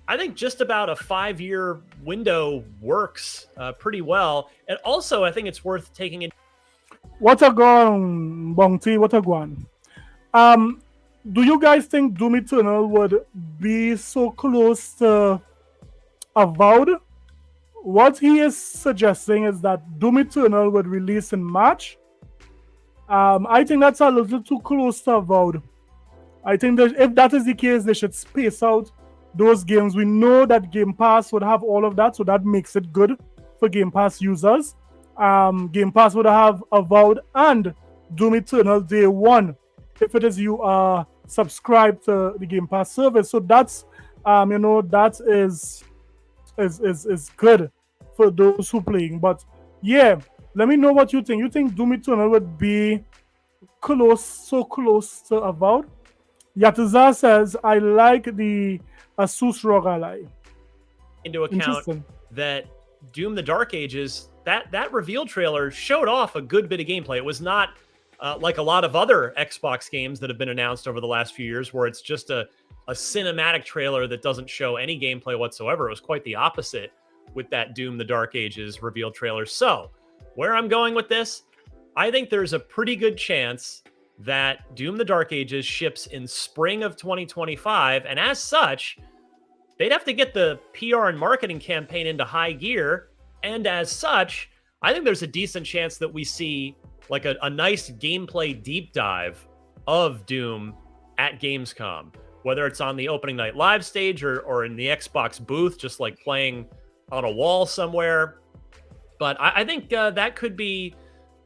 [SPEAKER 6] I think just about a 5-year window works pretty well. And also, I think it's worth taking in.
[SPEAKER 3] What a gone, Bounty, what a gone. Do you guys think Doom Eternal would be so close to Avowed? What he is suggesting is that Doom Eternal would release in March. I think that's a little too close to Avowed. I think that if that is the case, they should space out those games. We know that Game Pass would have all of that, so that makes it good for Game Pass users. Game Pass would have Avowed and Doom Eternal day one if it is you are subscribed to the Game Pass service. So that's that is good for those who playing. But yeah, let me know what you think. You think Doom Eternal would be so close to Avowed? Yatuza says, I like the Asus ROG Ally.
[SPEAKER 6] Into account that Doom the Dark Ages, that reveal trailer showed off a good bit of gameplay. It was not like a lot of other Xbox games that have been announced over the last few years where it's just a cinematic trailer that doesn't show any gameplay whatsoever. It was quite the opposite with that Doom the Dark Ages reveal trailer. So where I'm going with this, I think there's a pretty good chance that Doom the Dark Ages ships in spring of 2025. And as such, they'd have to get the PR and marketing campaign into high gear. And as such, I think there's a decent chance that we see like a nice gameplay deep dive of Doom at Gamescom, whether it's on the opening night live stage or in the Xbox booth, just like playing on a wall somewhere. But I think that could be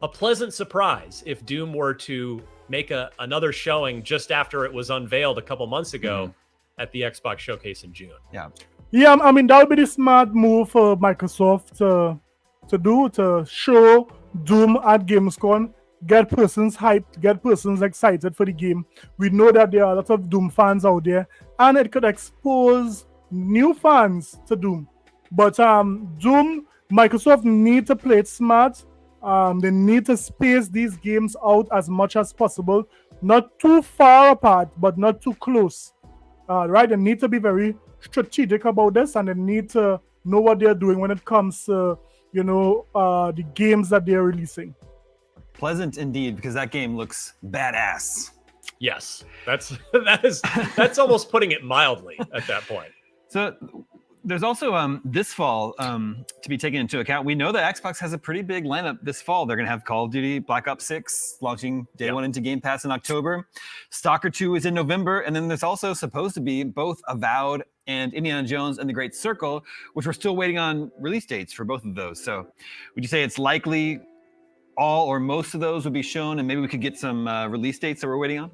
[SPEAKER 6] a pleasant surprise if Doom were to make another showing just after it was unveiled a couple months ago at the Xbox Showcase in June.
[SPEAKER 3] Yeah, I mean, that would be the smart move for Microsoft to show Doom at Gamescom, get persons hyped, get persons excited for the game. We know that there are a lot of Doom fans out there, and it could expose new fans to Doom. But Doom, Microsoft need to play it smart. They need to space these games out as much as possible. Not too far apart, but not too close. Right? They need to be very strategic about this, and they need to know what they're doing when it comes to, the games that they're releasing.
[SPEAKER 5] Pleasant indeed, because that game looks badass.
[SPEAKER 6] Yes, that's almost putting it mildly at that point.
[SPEAKER 5] So there's also this fall to be taken into account. We know that Xbox has a pretty big lineup this fall. They're going to have Call of Duty Black Ops 6 launching day one into Game Pass in October. Stalker 2 is in November. And then there's also supposed to be both Avowed and Indiana Jones and the Great Circle, which we're still waiting on release dates for both of those. So would you say it's likely all or most of those would be shown and maybe we could get some release dates that we're waiting on?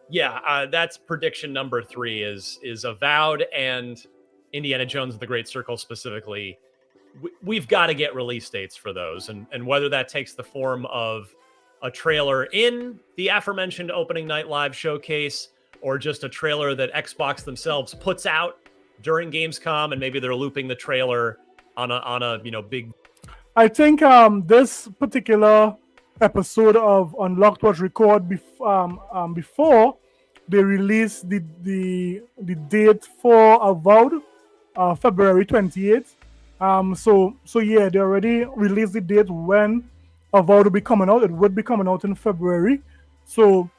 [SPEAKER 6] Yeah, that's prediction number 3 is Avowed and Indiana Jones and the Great Circle specifically. We've got to get release dates for those. And whether that takes the form of a trailer in the aforementioned opening night live showcase or just a trailer that Xbox themselves puts out during Gamescom and maybe they're looping the trailer on a big.
[SPEAKER 3] I think this particular episode of Unlocked was recorded before they released the date for Avowed, February 28th. So yeah, they already released the date when Avowed will be coming out. It would be coming out in February. So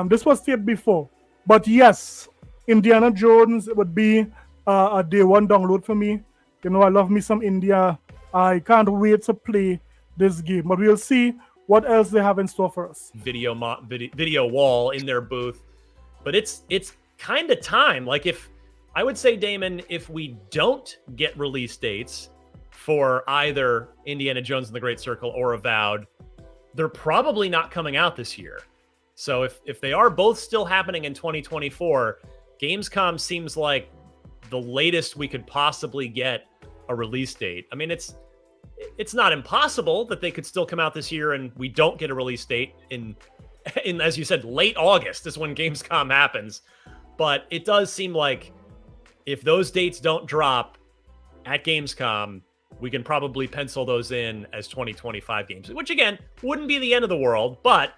[SPEAKER 3] this was taped before. But yes, Indiana Jones would be a day one download for me. I love me some India. I can't wait to play this game. But we'll see what else they have in store for us.
[SPEAKER 6] Video wall in their booth. But it's kind of time. Like I would say, Damon, if we don't get release dates for either Indiana Jones and the Great Circle or Avowed, they're probably not coming out this year. So if they are both still happening in 2024, Gamescom seems like the latest we could possibly get a release date. I mean, it's not impossible that they could still come out this year and we don't get a release date in as you said, late August is when Gamescom happens. But it does seem like if those dates don't drop at Gamescom, we can probably pencil those in as 2025 games, which again, wouldn't be the end of the world, but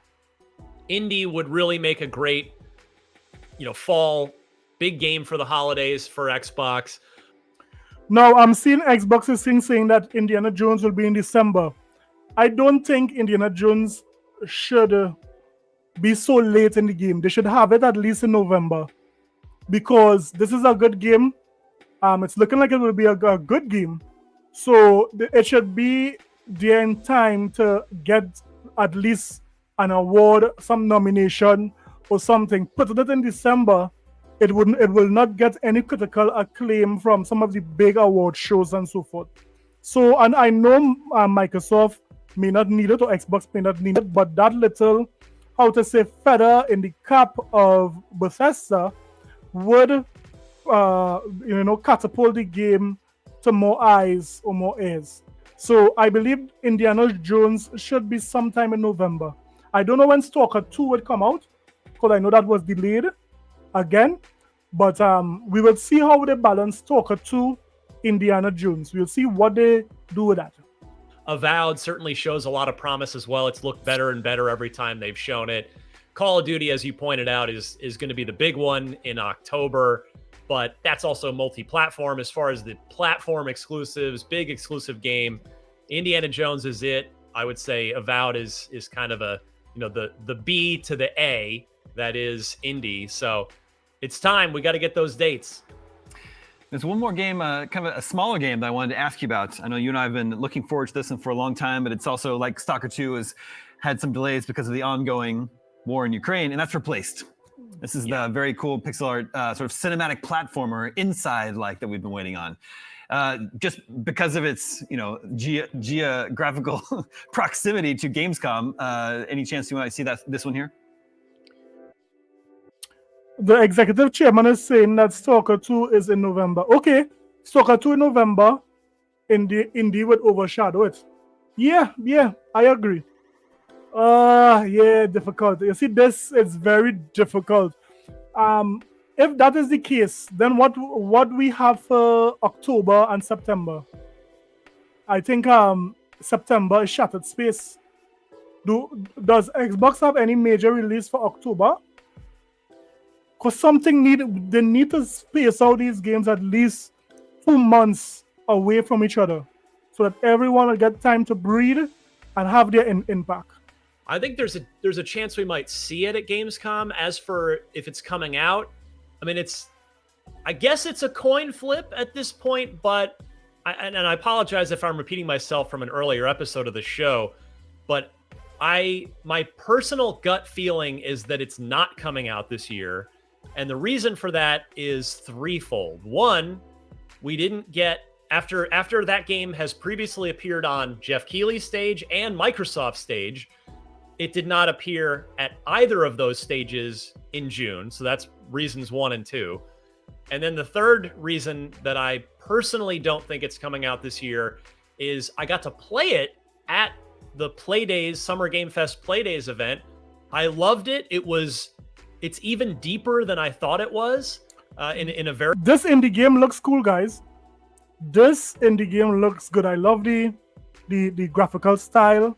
[SPEAKER 6] indie would really make a great, fall big game for the holidays for Xbox.
[SPEAKER 3] Now, I'm seeing Xbox is saying that Indiana Jones will be in December. I don't think Indiana Jones should be so late in the game. They should have it at least in November, because this is a good game. It's looking like it will be a good game. So it should be there in time to get at least an award, some nomination or something. Put it in December, it will not get any critical acclaim from some of the big award shows and so forth. So, and I know Microsoft may not need it or Xbox may not need it, but that little, how to say, feather in the cap of Bethesda would catapult the game to more eyes or more ears. So I believe Indiana Jones should be sometime in November. I don't know when Stalker 2 would come out, because I know that was delayed again. But we will see how they balance Stalker 2, Indiana Jones. We'll see what they do with that.
[SPEAKER 6] Avowed certainly shows a lot of promise as well. It's looked better and better every time they've shown it. Call of Duty, as you pointed out, is going to be the big one in October, but that's also multi-platform. As far as the platform exclusives, big exclusive game, Indiana Jones is it. I would say Avowed is kind of a, the B to the A that is indie. So it's time. We got to get those dates.
[SPEAKER 5] There's one more game, kind of a smaller game that I wanted to ask you about. I know you and I have been looking forward to this one for a long time, but it's also like Stalker 2 has had some delays because of the ongoing war in Ukraine, and that's Replaced. This is the very cool pixel art sort of cinematic platformer inside like that we've been waiting on. Just because of its geographical proximity to Gamescom, any chance you might see this one here?
[SPEAKER 3] The executive chairman is saying that Stalker 2 is in November. Okay, Stalker 2 in November, indie would overshadow it. Yeah, I agree. Difficult. You see, this is very difficult. If that is the case, then what we have for October and September? I think September is Shattered Space. Does Xbox have any major release for October? Because they need to space out these games at least 2 months away from each other, so that everyone will get time to breathe and have their impact.
[SPEAKER 6] I think there's a chance we might see it at Gamescom. As for if it's coming out, I mean, I guess it's a coin flip at this point, but I apologize if I'm repeating myself from an earlier episode of the show, but my personal gut feeling is that it's not coming out this year. And the reason for that is threefold. One, we didn't get, after that game has previously appeared on Jeff Keighley's stage and Microsoft's stage, it did not appear at either of those stages in June. So that's reasons 1 and 2. And then the third reason that I personally don't think it's coming out this year is I got to play it at the Playdays, Summer Game Fest Playdays event. I loved it. It's even deeper than I thought it was. In a very...
[SPEAKER 3] This indie game looks cool, guys. This indie game looks good. I love the graphical style.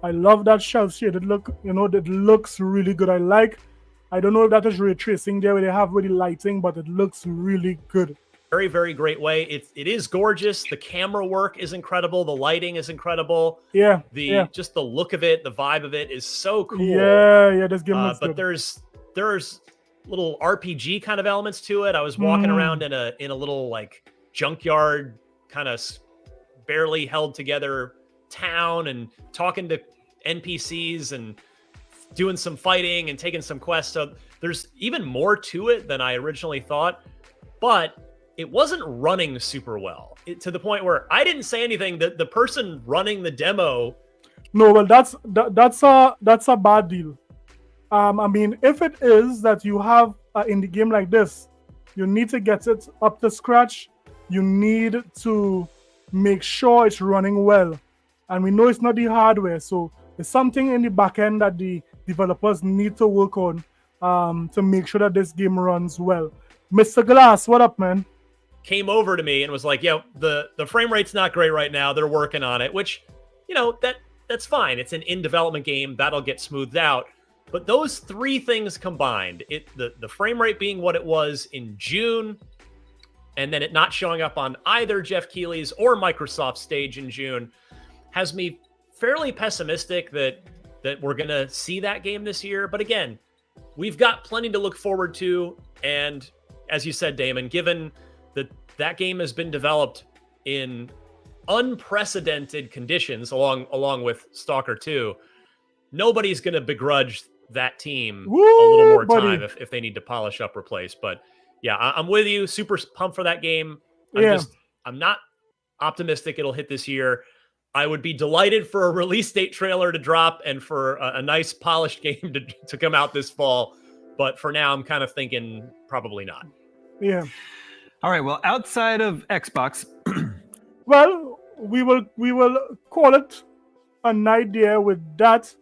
[SPEAKER 3] I love that shell-shaded look. It looks really good. I don't know if that is ray tracing there where they have with the lighting, but it looks really good.
[SPEAKER 6] Very, very great way. It is gorgeous. The camera work is incredible. The lighting is incredible. Just the look of it, the vibe of it is so cool.
[SPEAKER 3] Yeah, this game looks
[SPEAKER 6] but
[SPEAKER 3] good.
[SPEAKER 6] There's little RPG kind of elements to it. I was walking around in a little like junkyard, kind of barely held together town and talking to NPCs and doing some fighting and taking some quests. So there's even more to it than I originally thought, but it wasn't running super well to the point where I didn't say anything. The person running the demo.
[SPEAKER 3] No, well, that's a bad deal. I mean, if it is that you have an indie game like this, you need to get it up to scratch. You need to make sure it's running well. And we know it's not the hardware, so there's something in the back end that the developers need to work on to make sure that this game runs well. Mr. Glass, what up, man?
[SPEAKER 6] Came over to me and was like, "Yo, the frame rate's not great right now. They're working on it," which, that's fine. It's an in development game that'll get smoothed out. But those three things combined, the frame rate being what it was in June, and then it not showing up on either Jeff Keighley's or Microsoft's stage in June, has me fairly pessimistic that we're gonna see that game this year. But again, we've got plenty to look forward to, and as you said, Damon, given that game has been developed in unprecedented conditions along with Stalker 2, nobody's going to begrudge that team a little more time if they need to polish up, replace. But yeah, I'm with you. Super pumped for that game. I'm not optimistic it'll hit this year. I would be delighted for a release date trailer to drop and for a nice polished game to come out this fall. But for now, I'm kind of thinking probably not.
[SPEAKER 3] Yeah.
[SPEAKER 5] All right. Well, outside of Xbox,
[SPEAKER 3] well, we will call it a night there with that,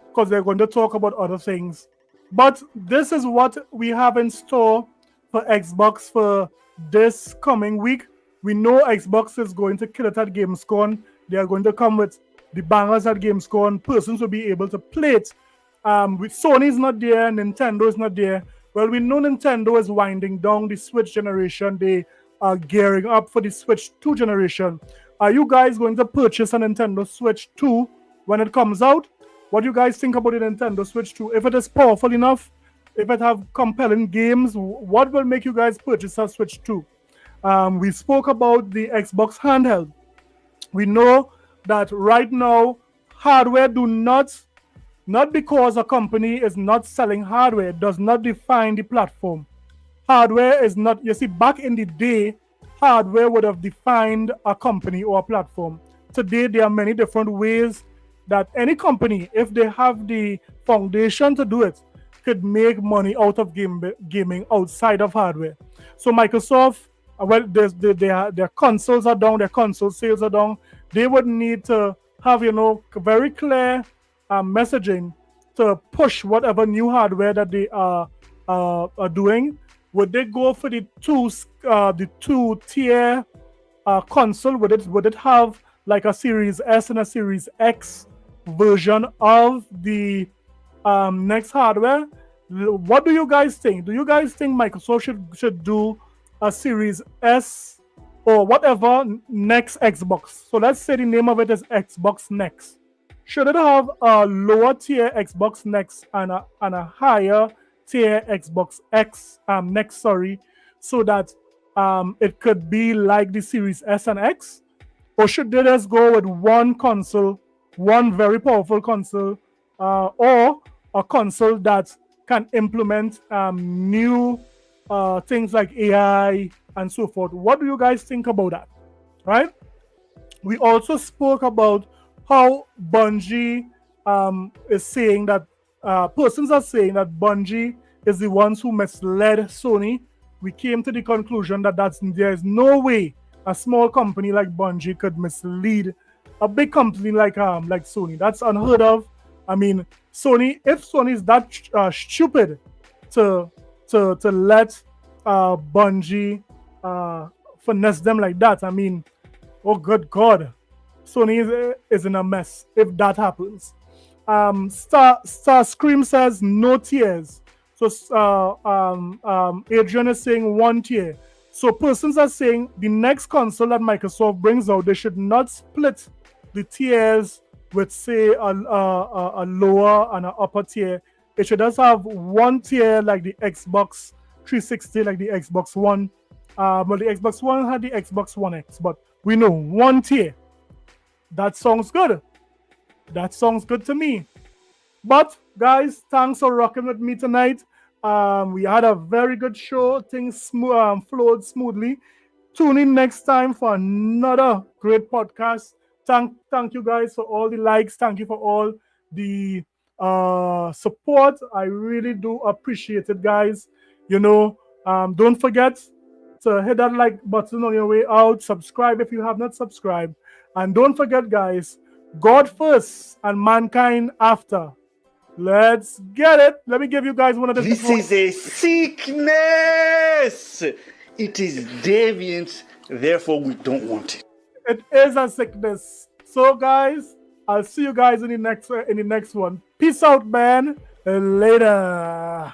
[SPEAKER 3] because they're going to talk about other things. But this is what we have in store for Xbox for this coming week. We know Xbox is going to kill it at Gamescom. They are going to come with the bangers at Gamescom. Persons will be able to play it. With Sony's not there, Nintendo is not there. Well, we know Nintendo is winding down the Switch generation. They are gearing up for the Switch 2 generation. Are you guys going to purchase a Nintendo Switch 2 when it comes out? What do you guys think about the Nintendo Switch 2? If it is powerful enough, if it have compelling games, what will make you guys purchase a Switch 2? We spoke about the Xbox handheld. We know that right now, hardware not because a company is not selling hardware, does not define the platform. Hardware is not, you see, back in the day, hardware would have defined a company or a platform. Today, there are many different ways that any company, if they have the foundation to do it, could make money out of gaming outside of hardware. So Microsoft, well, their consoles are down, their console sales are down. They would need to have, very clear messaging to push whatever new hardware that they are doing. Would they go for the two tier console? Would it have like a Series S and a Series X version of the next hardware? What do you guys think? Do you guys think Microsoft should do a Series S or whatever next Xbox? So let's say the name of it is Xbox Next. Should it have a lower tier Xbox Next and a higher tier Xbox X Next, so that it could be like the Series S and X? Or should they just go with one console, one very powerful console, or a console that can implement new things like AI and so forth? What do you guys think about that? Right? We also spoke about how Bungie is saying that persons are saying that Bungie is the ones who misled Sony. We came to the conclusion that there is no way a small company like Bungie could mislead a big company like Sony. That's unheard of. I mean, if Sony is that stupid to let Bungie finesse them like that, I mean, oh good God, Sony is in a mess if that happens. Star Scream says no tiers. So Adrian is saying one tier. So persons are saying the next console that Microsoft brings out, they should not split the tiers with, say, a lower and an upper tier. It should just have one tier like the Xbox 360, like the Xbox One. Well, the Xbox One had the Xbox One X, but we know one tier. That sounds good. That sounds good to me. But guys, thanks for rocking with me tonight. We had a very good show. Things flowed smoothly. Tune in next time for another great podcast. Thank you guys for all the likes. Thank you for all the support. I really do appreciate it, guys. Don't forget to hit that like button on your way out. Subscribe if you have not subscribed. And don't forget, guys, God first and mankind after. Let's get it. Let me give you guys one of the...
[SPEAKER 7] This is a sickness. It is deviant. Therefore, we don't want it.
[SPEAKER 3] It is a sickness. So, guys, I'll see you guys in the next one. Peace out, man. Later.